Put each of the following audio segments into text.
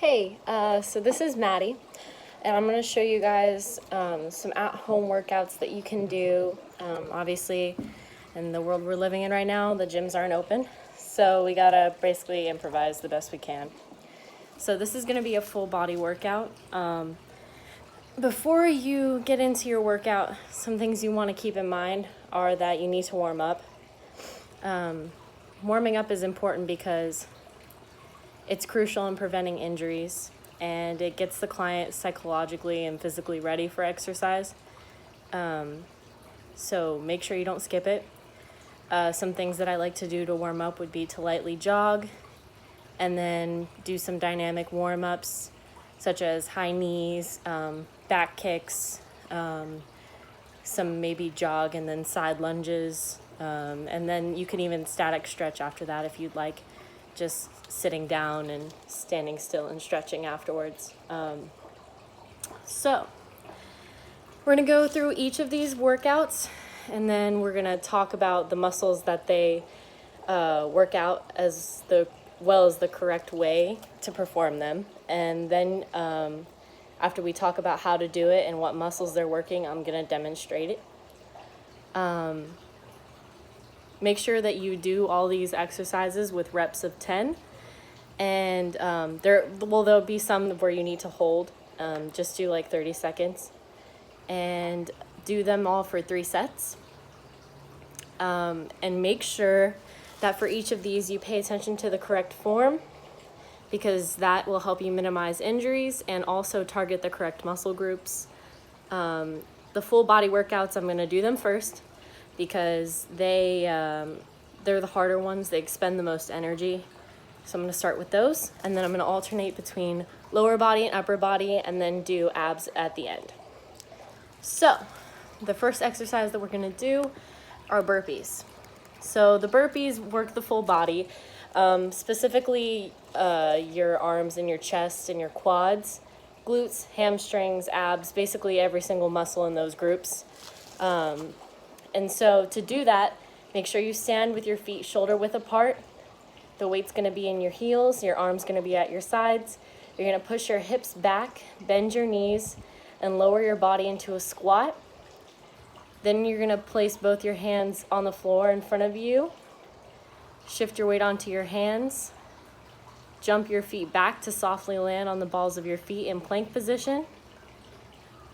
Hey, so this is Maddie, and I'm going to show you guys some at-home workouts that you can do. Obviously, in the world we're living in right now, the gyms aren't open, so we gotta basically improvise the best we can. So this is going to be a full body workout. Before you get into your workout, some things you want to keep in mind are that you need to warm up. Warming up is important because it's crucial in preventing injuries, and it gets the client psychologically and physically ready for exercise. So make sure you don't skip it. Some things that I like to do to warm up would be to lightly jog and then do some dynamic warm-ups such as high knees, back kicks, some maybe jog and then side lunges, and then you can even static stretch after that if you'd like, just sitting down and standing still and stretching afterwards. So we're going to go through each of these workouts, and then we're going to talk about the muscles that they work out as well as the correct way to perform them. And then after we talk about how to do it and what muscles they're working, I'm going to demonstrate it. Make sure that you do all these exercises with reps of 10. And there'll be some where you need to hold. Just do like 30 seconds. And do them all for 3 sets. And make sure that for each of these you pay attention to the correct form, because that will help you minimize injuries and also target the correct muscle groups. The full body workouts, I'm going to do them first because they're the harder ones. They expend the most energy. So I'm going to start with those, and then I'm going to alternate between lower body and upper body, and then do abs at the end. So the first exercise that we're going to do are burpees. So the burpees work the full body, specifically your arms and your chest and your quads, glutes, hamstrings, abs, basically every single muscle in those groups. And so to do that, make sure you stand with your feet shoulder width apart. The weight's going to be in your heels, your arm's going to be at your sides. You're going to push your hips back, bend your knees, and lower your body into a squat. Then you're going to place both your hands on the floor in front of you. Shift your weight onto your hands. Jump your feet back to softly land on the balls of your feet in plank position.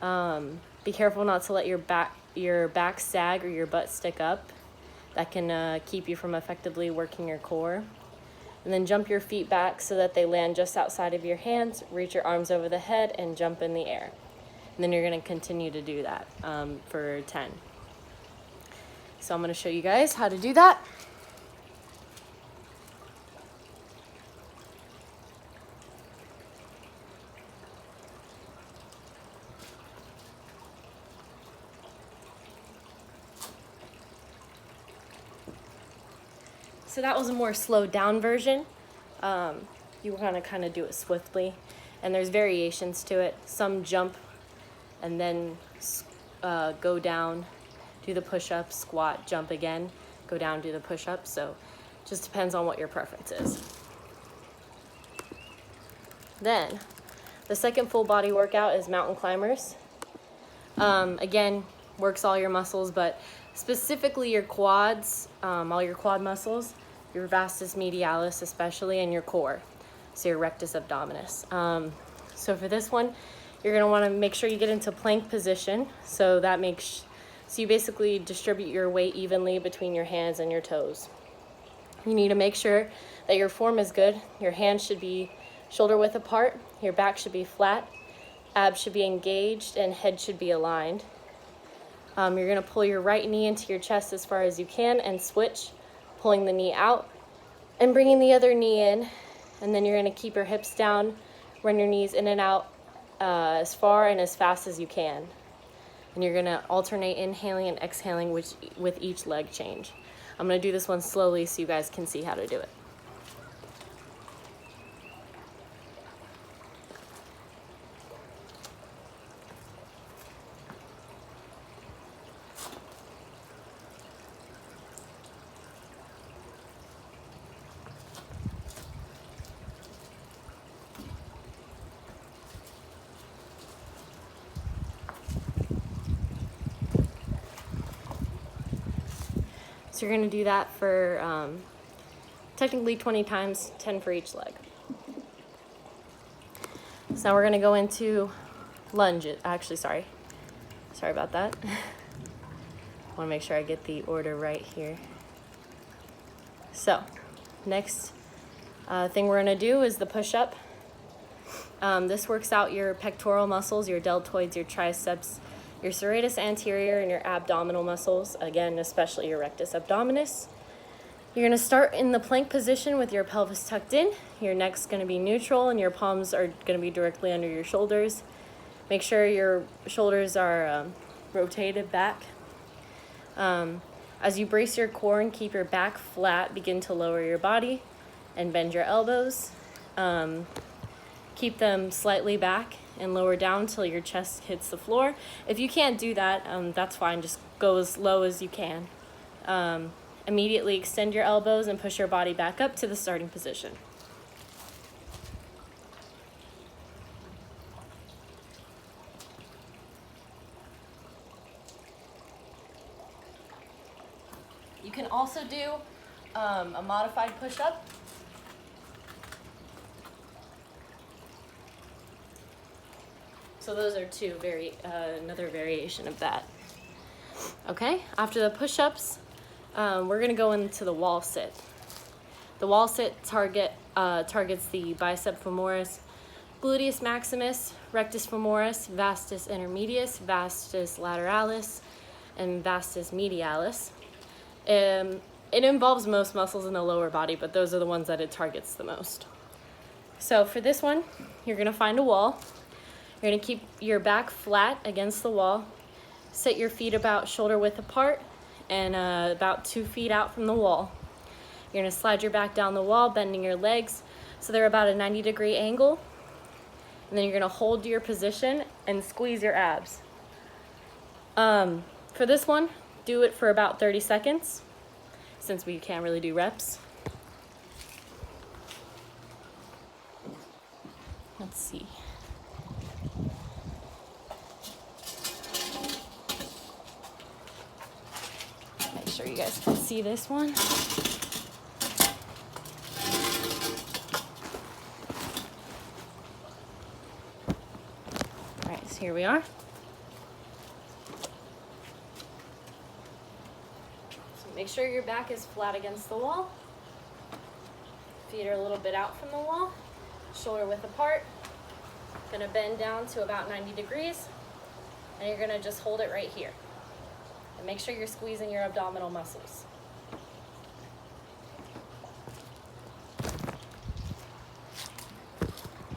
Be careful not to let your back sag or your butt stick up. That can keep you from effectively working your core. And then jump your feet back so that they land just outside of your hands. Reach your arms over the head and jump in the air. And then you're going to continue to do that for 10. So I'm going to show you guys how to do that. So that was a more slowed down version. You want to kind of do it swiftly. And there's variations to it. Some jump and then go down, do the push-up, squat, jump again, go down, do the push-up. So just depends on what your preference is. Then the second full body workout is mountain climbers. Again, works all your muscles, but specifically your quads, all your quad muscles, your vastus medialis especially, and your core, so your rectus abdominis. So for this one, you're going to want to make sure you get into plank position. So you basically distribute your weight evenly between your hands and your toes. You need to make sure that your form is good. Your hands should be shoulder width apart. Your back should be flat. Abs should be engaged and head should be aligned. You're going to pull your right knee into your chest as far as you can and switch, pulling the knee out and bringing the other knee in. And then you're going to keep your hips down, run your knees in and out as far and as fast as you can. And you're going to alternate inhaling and exhaling with each leg change. I'm going to do this one slowly so you guys can see how to do it. So you're gonna do that for technically 20 times, 10 for each leg. So now we're gonna go into lunges. Actually, sorry about that. I wanna make sure I get the order right here. So next thing we're gonna do is the push-up. This works out your pectoral muscles, your deltoids, your triceps, your serratus anterior, and your abdominal muscles. Again, especially your rectus abdominis. You're gonna start in the plank position with your pelvis tucked in. Your neck's gonna be neutral and your palms are gonna be directly under your shoulders. Make sure your shoulders are rotated back. As you brace your core and keep your back flat, begin to lower your body and bend your elbows. Keep them slightly back and lower down until your chest hits the floor. If you can't do that, that's fine. Just go as low as you can. Immediately extend your elbows and push your body back up to the starting position. You can also do a modified push-up. So those are two another variation of that. Okay, after the push-ups, we're gonna go into the wall sit. The wall sit targets the bicep femoris, gluteus maximus, rectus femoris, vastus intermedius, vastus lateralis, and vastus medialis. It involves most muscles in the lower body, but those are the ones that it targets the most. So for this one, you're gonna find a wall. You're gonna keep your back flat against the wall. Sit your feet about shoulder width apart and about 2 feet out from the wall. You're gonna slide your back down the wall, bending your legs so they're about a 90-degree angle. And then you're gonna hold your position and squeeze your abs. For this one, do it for about 30 seconds since we can't really do reps. Let's see. Make sure you guys can see this one. All right, so here we are. So make sure your back is flat against the wall. Feet are a little bit out from the wall. Shoulder width apart. Gonna bend down to about 90 degrees. And you're gonna just hold it right here. And make sure you're squeezing your abdominal muscles.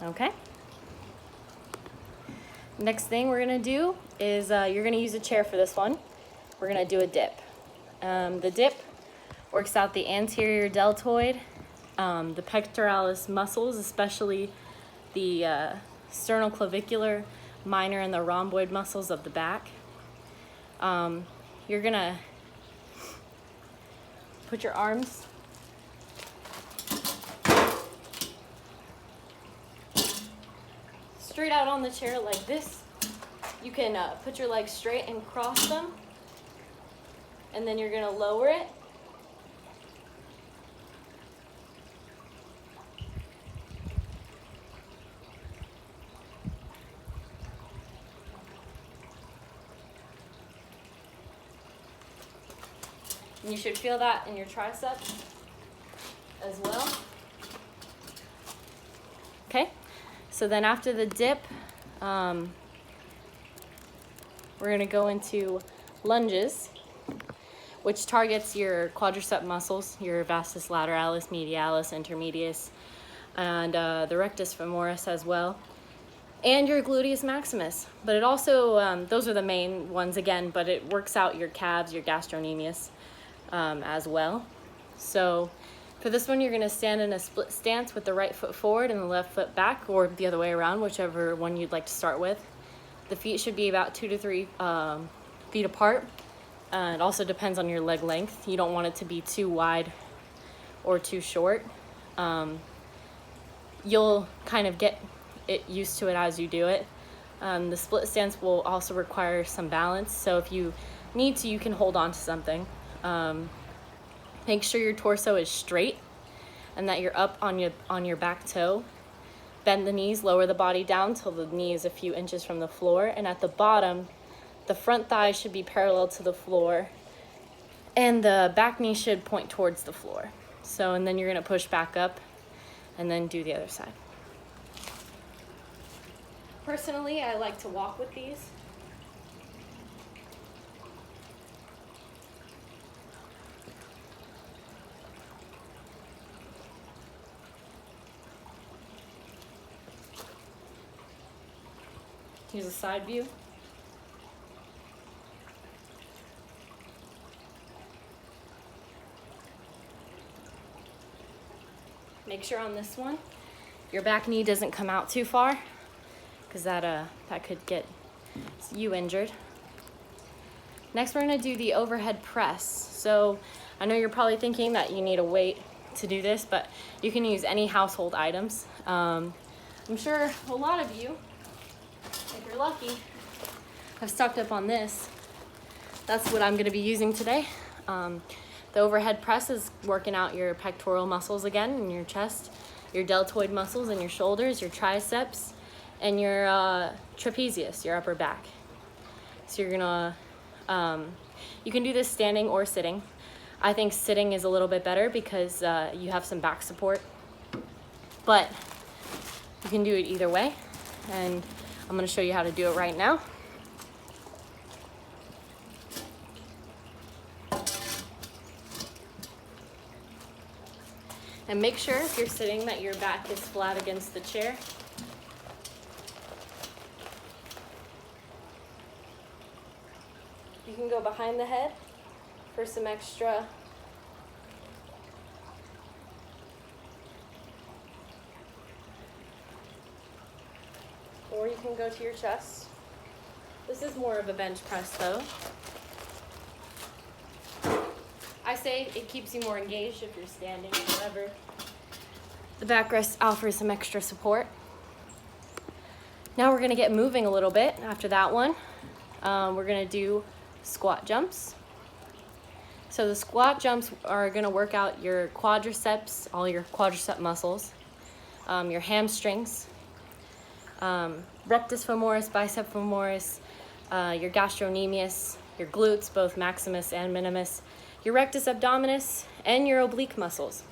Okay. Next thing we're gonna do is you're gonna use a chair for this one. We're gonna do a dip. The dip works out the anterior deltoid, the pectoralis muscles, especially the sternoclavicular, minor, and the rhomboid muscles of the back. You're gonna put your arms straight out on the chair like this. You can put your legs straight and cross them, and then you're gonna lower it. And you should feel that in your triceps as well. Okay, so then after the dip, we're gonna go into lunges, which targets your quadricep muscles, your vastus lateralis, medialis, intermedius, and the rectus femoris as well, and your gluteus maximus. But it also, those are the main ones again, but it works out your calves, your gastrocnemius as well. So for this one, you're gonna stand in a split stance with the right foot forward and the left foot back, or the other way around, whichever one you'd like to start with. The feet should be about 2 to 3 feet apart. It also depends on your leg length. You don't want it to be too wide or too short. You'll kind of get used to it as you do it. The split stance will also require some balance. So if you need to, you can hold on to something. Make sure your torso is straight and that you're up on your back toe. Bend the knees, lower the body down till the knee is a few inches from the floor. And at the bottom, the front thigh should be parallel to the floor and the back knee should point towards the floor. So, and then you're gonna push back up and then do the other side. Personally, I like to walk with these. Here's a side view. Make sure on this one, your back knee doesn't come out too far, because that could get you injured. Next, we're gonna do the overhead press. So I know you're probably thinking that you need a weight to do this, but you can use any household items. I'm sure a lot of you, if you're lucky, have stocked up on this. That's what I'm gonna be using today. The overhead press is working out your pectoral muscles again in your chest, your deltoid muscles in your shoulders, your triceps, and your trapezius, your upper back. So you're gonna, you can do this standing or sitting. I think sitting is a little bit better because you have some back support, but you can do it either way. And I'm gonna show you how to do it right now. And make sure if you're sitting that your back is flat against the chair. You can go behind the head for some extra or you can go to your chest. This is more of a bench press though. I say it keeps you more engaged if you're standing, however. The backrest offers some extra support. Now we're gonna get moving a little bit after that one. We're gonna do squat jumps. So the squat jumps are gonna work out your quadriceps, all your quadricep muscles, your hamstrings, rectus femoris, bicep femoris, your gastrocnemius, your glutes, both maximus and minimus, your rectus abdominis, and your oblique muscles.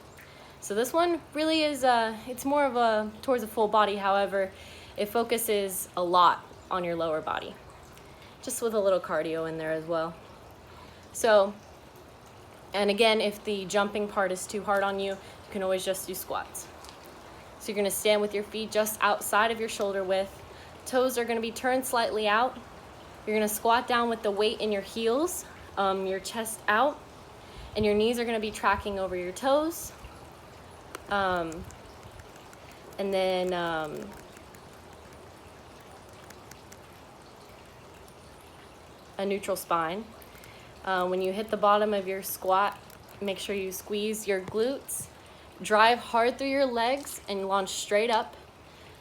So this one really is, it's more of a towards a full body, however, it focuses a lot on your lower body, just with a little cardio in there as well. So, and again, if the jumping part is too hard on you, you can always just do squats. So you're gonna stand with your feet just outside of your shoulder width. Toes are gonna be turned slightly out. You're gonna squat down with the weight in your heels, your chest out, and your knees are gonna be tracking over your toes. And then a neutral spine. When you hit the bottom of your squat, make sure you squeeze your glutes, drive hard through your legs, and launch straight up,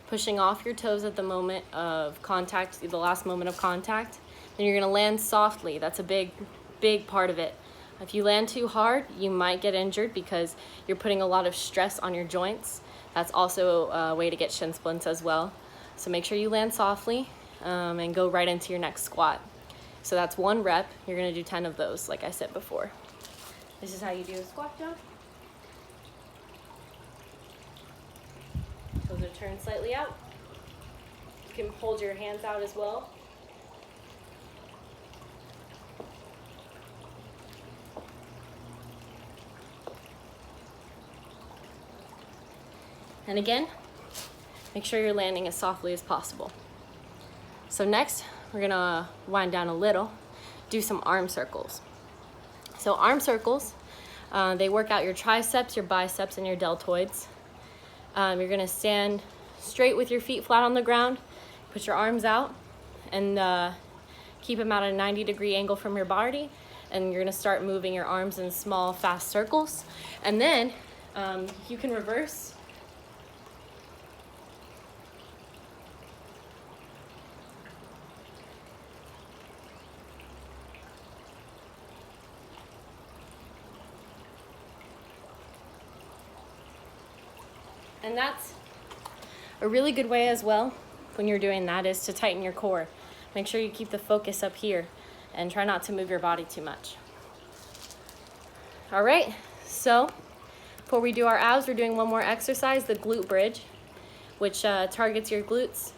pushing off your toes at the moment of contact, the last moment of contact. Then you're gonna land softly. That's a big part of it. If you land too hard, you might get injured because you're putting a lot of stress on your joints. That's also a way to get shin splints as well. So make sure you land softly and go right into your next squat. So that's 1 rep. You're gonna do 10 of those, like I said before. This is how you do a squat jump. Toes are turned slightly out. You can hold your hands out as well. And again, make sure you're landing as softly as possible. So next, we're gonna wind down a little, do some arm circles. So arm circles, they work out your triceps, your biceps, and your deltoids. You're gonna stand straight with your feet flat on the ground, put your arms out, and keep them at a 90-degree angle from your body. And you're gonna start moving your arms in small, fast circles. And then you can reverse. And that's a really good way as well when you're doing that is to tighten your core. Make sure you keep the focus up here and try not to move your body too much. All right, so before we do our abs, we're doing one more exercise, the glute bridge, which targets your glutes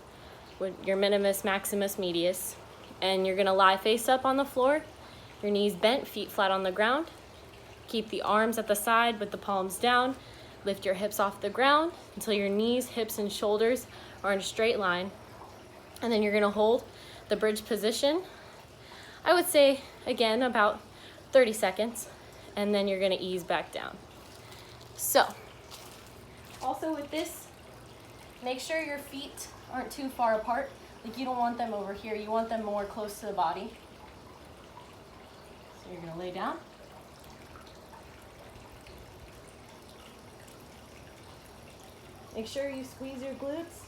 with your minimus, maximus, medius. And you're gonna lie face up on the floor, your knees bent, feet flat on the ground. Keep the arms at the side with the palms down. Lift your hips off the ground until your knees, hips, and shoulders are in a straight line. And then you're gonna hold the bridge position. I would say, again, about 30 seconds. And then you're gonna ease back down. So, also with this, make sure your feet aren't too far apart. Like you don't want them over here, you want them more close to the body. So you're gonna lay down. Make sure you squeeze your glutes.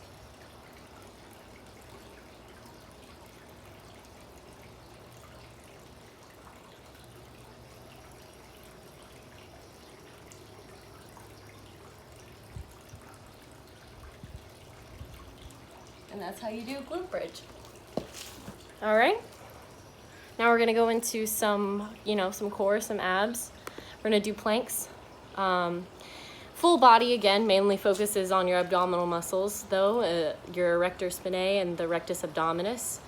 And that's how you do a glute bridge. All right. Now we're gonna go into some core, some abs. We're gonna do planks. Full body again, mainly focuses on your abdominal muscles though, your erector spinae and the rectus abdominis,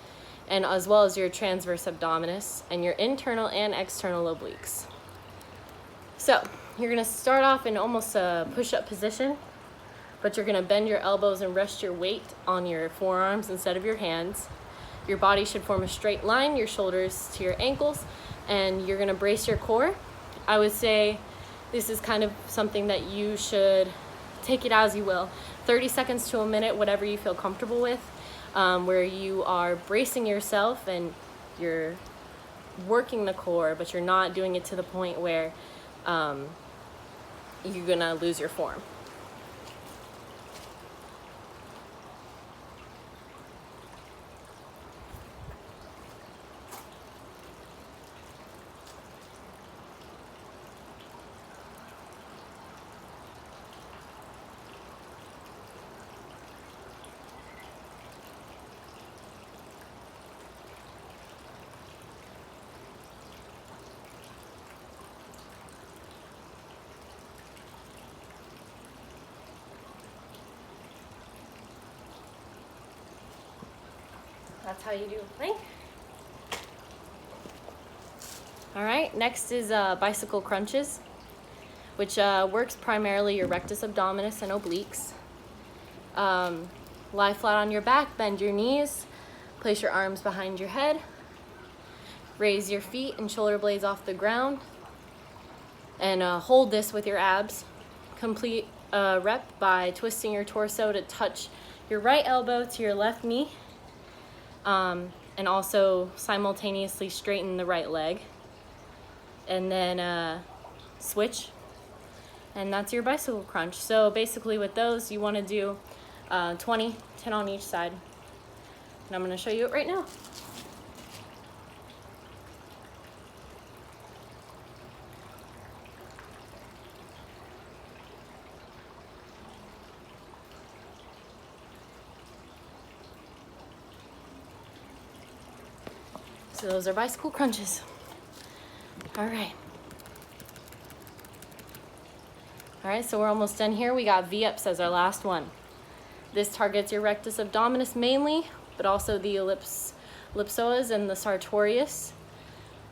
and as well as your transverse abdominis and your internal and external obliques. So you're gonna start off in almost a push-up position, but you're gonna bend your elbows and rest your weight on your forearms instead of your hands. Your body should form a straight line, your shoulders to your ankles, and you're gonna brace your core. I would say this is kind of something that you should take it as you will. 30 seconds to a minute, whatever you feel comfortable with, where you are bracing yourself and you're working the core, but you're not doing it to the point where you're gonna lose your form. That's how you do a plank. All right, next is bicycle crunches, which works primarily your rectus abdominis and obliques. Lie flat on your back, bend your knees, place your arms behind your head, raise your feet and shoulder blades off the ground, and hold this with your abs. Complete a rep by twisting your torso to touch your right elbow to your left knee, and also simultaneously straighten the right leg. And then switch, and that's your bicycle crunch. So basically with those, you want to do 20, 10 on each side. And I'm going to show you it right now. So those are bicycle crunches. All right. All right, so we're almost done here. We got V-ups as our last one. This targets your rectus abdominis mainly, but also the ellipsoas and the sartorius,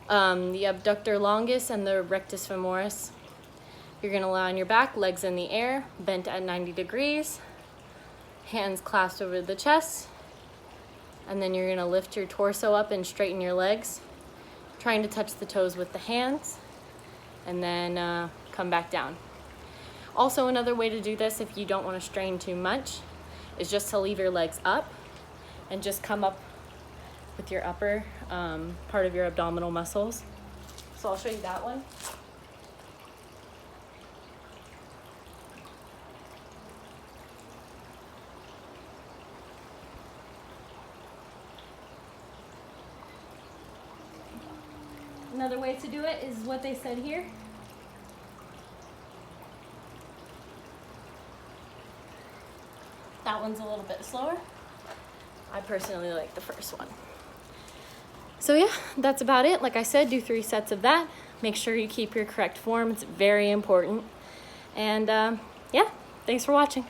the abductor longus and the rectus femoris. You're gonna lie on your back, legs in the air, bent at 90 degrees, hands clasped over the chest, and then you're gonna lift your torso up and straighten your legs, trying to touch the toes with the hands, and then come back down. Also, another way to do this if you don't want to strain too much is just to leave your legs up and just come up with your upper part of your abdominal muscles. So I'll show you that one. Another way to do it is what they said here. That one's a little bit slower. I personally like the first one. So yeah, that's about it. Like I said, do 3 sets of that. Make sure you keep your correct form. It's very important. And yeah, thanks for watching.